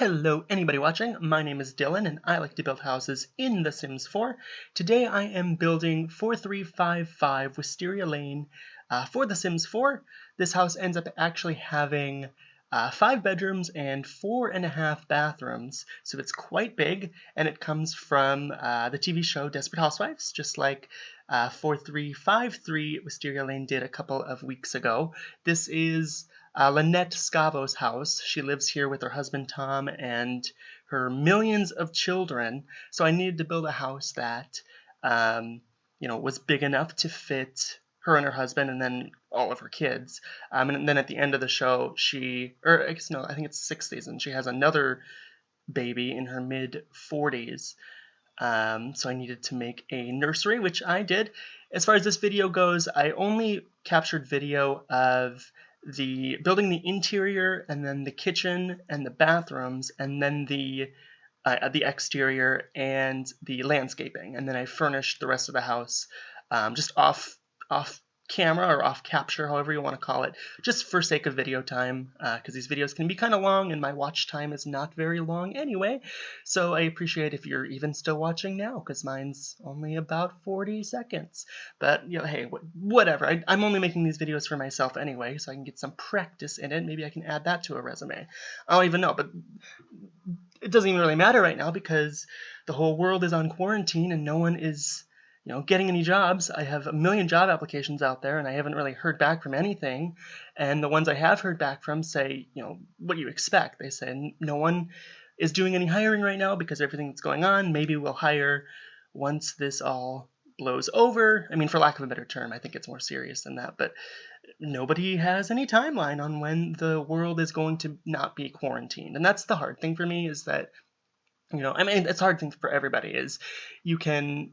Hello, anybody watching? My name is Dylan, and I like to build houses in The Sims 4. Today I am building 4355 Wisteria Lane for The Sims 4. This house ends up actually having 5 bedrooms and 4.5 bathrooms, so it's quite big, and it comes from the TV show Desperate Housewives, just like 4353 Wisteria Lane did a couple of weeks ago. This is Lynette Scavo's house. She lives here with her husband Tom and her millions of children. So I needed to build a house that, was big enough to fit her and her husband, and then all of her kids. And then at the end of the show, I think it's 6th season, she has another baby in her mid-40s. So I needed to make a nursery, which I did. As far as this video goes, I only captured video of the building the interior, and then the kitchen and the bathrooms, and then the exterior and the landscaping, and then I furnished the rest of the house just off camera or off capture, however you want to call it, just for sake of video time, because these videos can be kind of long and my watch time is not very long anyway. So I appreciate if you're even still watching now, because mine's only about 40 seconds. But hey, whatever. I'm only making these videos for myself anyway, so I can get some practice in it. Maybe I can add that to a resume. I don't even know, but it doesn't even really matter right now because the whole world is on quarantine and no one is getting any jobs. I have a million job applications out there and I haven't really heard back from anything. And the ones I have heard back from say, what do you expect? They say no one is doing any hiring right now because everything that's going on. Maybe we'll hire once this all blows over. I mean, for lack of a better term, I think it's more serious than that, but nobody has any timeline on when the world is going to not be quarantined. And that's the hard thing for me, is that, it's a hard thing for everybody, is you can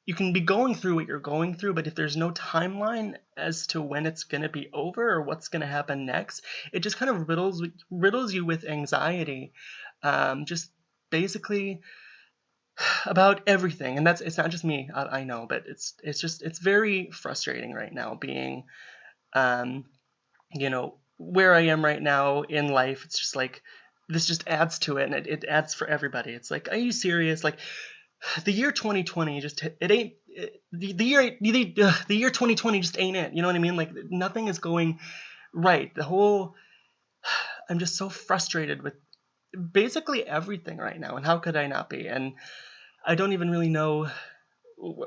be going through what you're going through, but if there's no timeline as to when it's going to be over or what's going to happen next, it just kind of riddles you with anxiety, just basically about everything. And it's not just me, I know, but it's very frustrating right now being, where I am right now in life. It's just like, this just adds to it, and it adds for everybody. It's like, are you serious? Like, the year 2020 the year 2020 just ain't it. You know what I mean? Like, nothing is going right. I'm just so frustrated with basically everything right now, and how could I not be? And I don't even really know.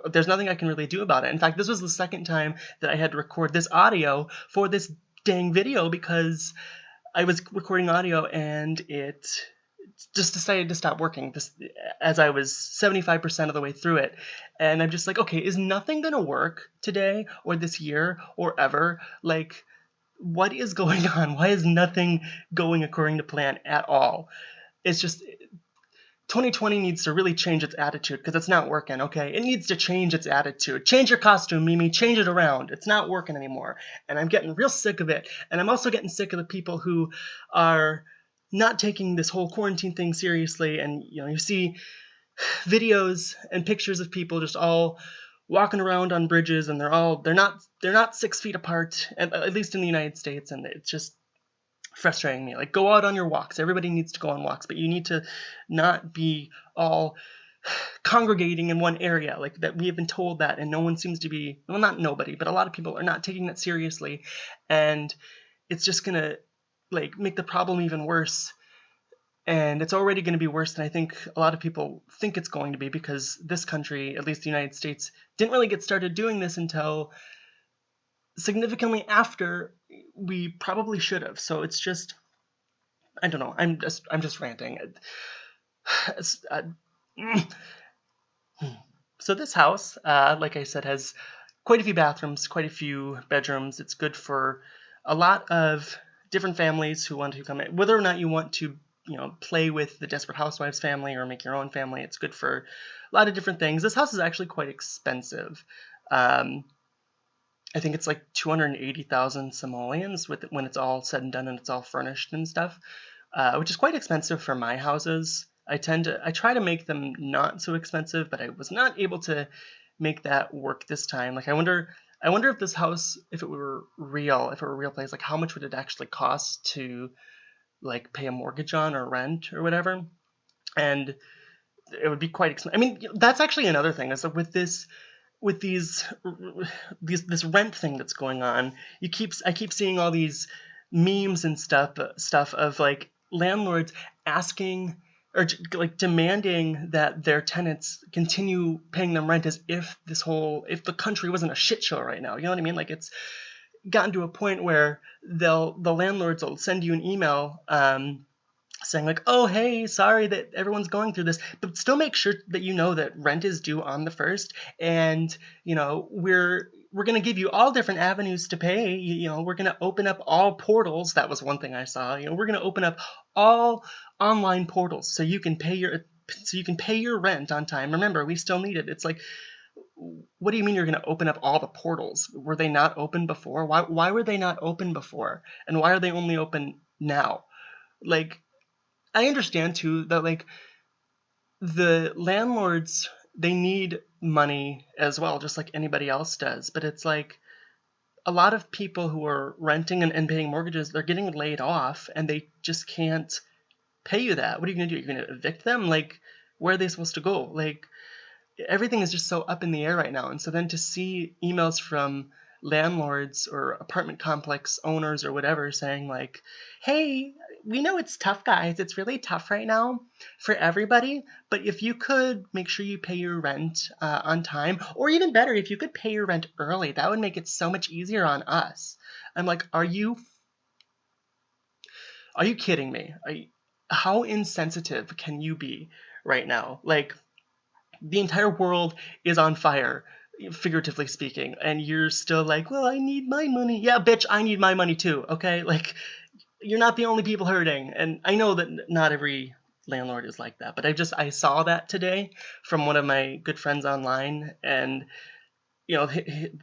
There's nothing I can really do about it. In fact, this was the second time that I had to record this audio for this dang video, because I was recording audio and it just decided to stop working as I was 75% of the way through it. And I'm just like, okay, is nothing going to work today or this year or ever? Like, what is going on? Why is nothing going according to plan at all? It's just, 2020 needs to really change its attitude, because it's not working, okay? It needs to change its attitude. Change your costume, Mimi. Change it around. It's not working anymore. And I'm getting real sick of it. And I'm also getting sick of the people who are not taking this whole quarantine thing seriously. And you see videos and pictures of people just all walking around on bridges, and they're not 6 feet apart, at least in the United States, and it's just frustrating me. Like, go out on your walks. Everybody needs to go on walks, but you need to not be all congregating in one area like that. We have been told that, and no one seems to be, well, not nobody, but a lot of people are not taking that seriously, and it's just gonna make the problem even worse. And it's already going to be worse than I think a lot of people think it's going to be, because this country, at least the United States, didn't really get started doing this until significantly after we probably should have. So it's just, I don't know. I'm just ranting. So this house, like I said, has quite a few bathrooms, quite a few bedrooms. It's good for a lot of different families who want to come in. Whether or not you want to, play with the Desperate Housewives family or make your own family, it's good for a lot of different things. This house is actually quite expensive. I think it's like 280,000 simoleons when it's all said and done and it's all furnished and stuff, which is quite expensive for my houses. I try to make them not so expensive, but I was not able to make that work this time. Like, I wonder if this house, if it were a real place, like how much would it actually cost to like pay a mortgage on or rent or whatever, and it would be quite expensive. I mean, that's actually another thing is that with this rent thing that's going on, I keep seeing all these memes and stuff of like landlords asking or like demanding that their tenants continue paying them rent as if if the country wasn't a shit show right now. You know what I mean? Like it's gotten to a point where the landlords will send you an email saying like, oh, hey, sorry that everyone's going through this, but still make sure that you know that rent is due on the 1st, and we're going to give you all different avenues to pay. We're going to open up all portals. That was one thing I saw. We're going to open up all online portals so you can pay your rent on time. Remember, we still need it. It's like, what do you mean you're going to open up all the portals? Were they not open before? Why were they not open before? And why are they only open now? Like, I understand too that like the landlords, they need money as well, just like anybody else does. But it's like a lot of people who are renting and paying mortgages, they're getting laid off and they just can't pay you that. What are you going to do? You're going to evict them? Like, where are they supposed to go? Like, everything is just so up in the air right now. And so then to see emails from landlords or apartment complex owners or whatever saying like, hey, we know it's tough, guys. It's really tough right now for everybody. But if you could make sure you pay your rent on time, or even better, if you could pay your rent early, that would make it so much easier on us. I'm like, are you kidding me? How insensitive can you be right now? Like, the entire world is on fire, figuratively speaking, and you're still like, well, I need my money. Yeah, bitch, I need my money too, okay? Like, you're not the only people hurting. And I know that not every landlord is like that, but I saw that today from one of my good friends online, and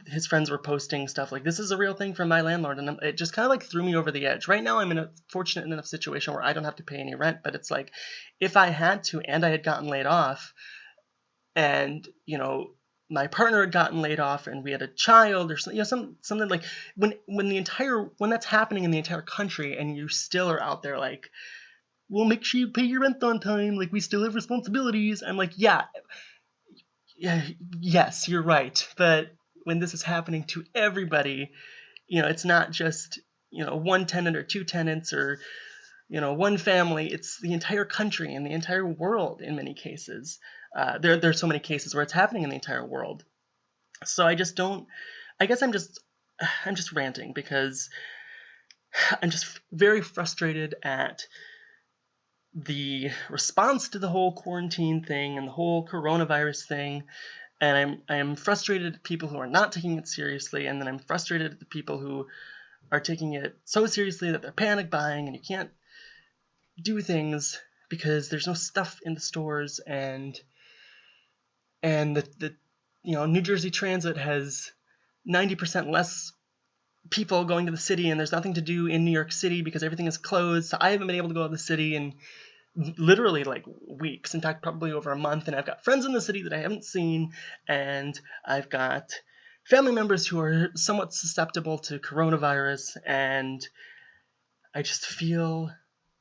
his friends were posting stuff like, this is a real thing from my landlord, and it just kind of like threw me over the edge. Right now I'm in a fortunate enough situation where I don't have to pay any rent, but it's like, if I had to and I had gotten laid off, and my partner had gotten laid off and we had a child or something like, when that's happening in the entire country and you still are out there like, well, make sure you pay your rent on time, like we still have responsibilities. I'm like, yeah, yes, you're right. But when this is happening to everybody, it's not just one tenant or two tenants or one family. It's the entire country and the entire world in many cases. There's so many cases where it's happening in the entire world. So I guess I'm just ranting because I'm just very frustrated at the response to the whole quarantine thing and the whole coronavirus thing. And I'm frustrated at people who are not taking it seriously. And then I'm frustrated at the people who are taking it so seriously that they're panic buying and you can't do things because there's no stuff in the stores, and the New Jersey Transit has 90% less people going to the city, and there's nothing to do in New York City because everything is closed. So I haven't been able to go to the city in literally like weeks, in fact probably over a month, and I've got friends in the city that I haven't seen, and I've got family members who are somewhat susceptible to coronavirus, and I just feel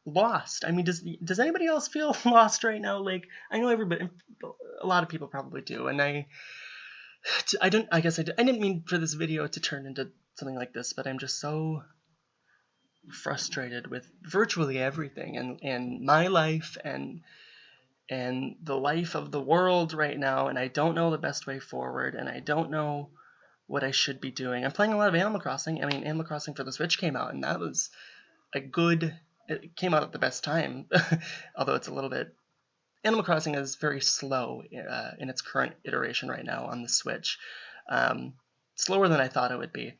lost. I mean, does anybody else feel lost right now? Like, I know a lot of people probably do, and I didn't mean for this video to turn into something like this, but I'm just so frustrated with virtually everything and my life and the life of the world right now, and I don't know the best way forward, and I don't know what I should be doing. I'm playing a lot of Animal Crossing. I mean, Animal Crossing for the Switch came out, and that was it came out at the best time, although it's a little bit, Animal Crossing is very slow in its current iteration right now on the Switch. Slower than I thought it would be.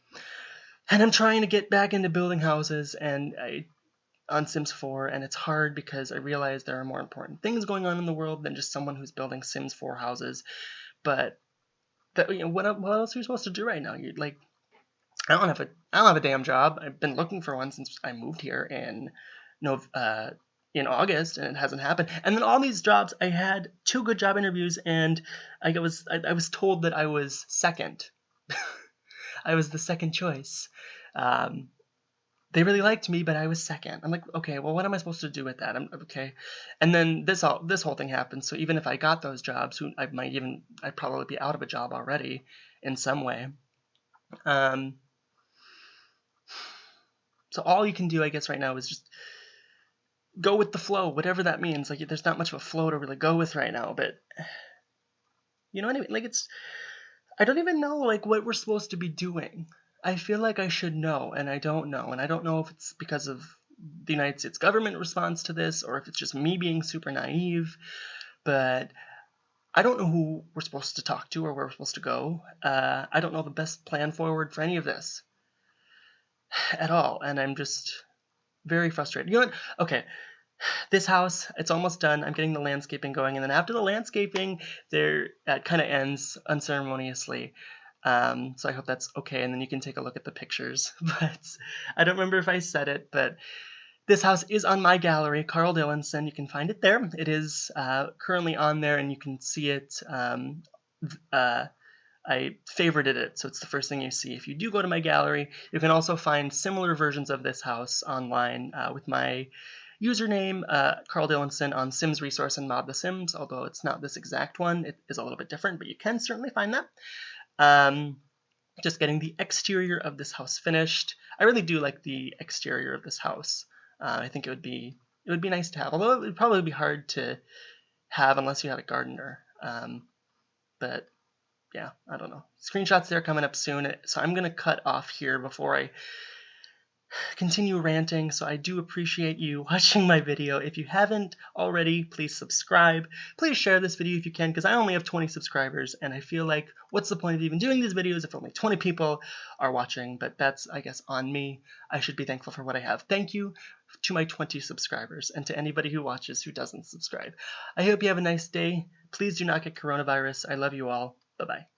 And I'm trying to get back into building houses on Sims 4, and it's hard because I realize there are more important things going on in the world than just someone who's building Sims 4 houses. But what else are you supposed to do right now? You're like, I don't have a damn job. I've been looking for one since I moved here in August, and it hasn't happened. And then all these jobs, I had 2 good job interviews, and I was told that I was second. I was the second choice. they really liked me, but I was second. I'm like, okay, well, what am I supposed to do with that? I'm okay. And then this whole thing happened. So even if I got those jobs, I'd probably be out of a job already in some way. So all you can do, I guess, right now is just go with the flow, whatever that means. Like, there's not much of a flow to really go with right now, but you know what I mean? Like, I don't even know like what we're supposed to be doing. I feel like I should know, and I don't know. And I don't know if it's because of the United States government response to this, or if it's just me being super naive. But I don't know who we're supposed to talk to or where we're supposed to go. I don't know the best plan forward for any of this at all, and I'm just very frustrated. You know what? Okay, this house, it's almost done. I'm getting the landscaping going, and then after the landscaping, it kind of ends unceremoniously. So I hope that's okay, and then you can take a look at the pictures. But I don't remember if I said it, but this house is on my gallery, Carl Dillinson. You can find it there. It is currently on there, and you can see it. I favorited it, so it's the first thing you see. If you do go to my gallery, you can also find similar versions of this house online with my username, Carl Dillinson, on Sims Resource and Mod the Sims, although it's not this exact one. It is a little bit different, but you can certainly find that. Just getting the exterior of this house finished. I really do like the exterior of this house. I think it would be nice to have, although it would probably be hard to have unless you had a gardener. But yeah, I don't know. Screenshots there coming up soon, so I'm gonna cut off here before I continue ranting. So I do appreciate you watching my video. If you haven't already, please subscribe. Please share this video if you can, because I only have 20 subscribers, and I feel like, what's the point of even doing these videos if only 20 people are watching? But that's, I guess, on me. I should be thankful for what I have. Thank you to my 20 subscribers, and to anybody who watches who doesn't subscribe. I hope you have a nice day. Please do not get coronavirus. I love you all. Bye-bye.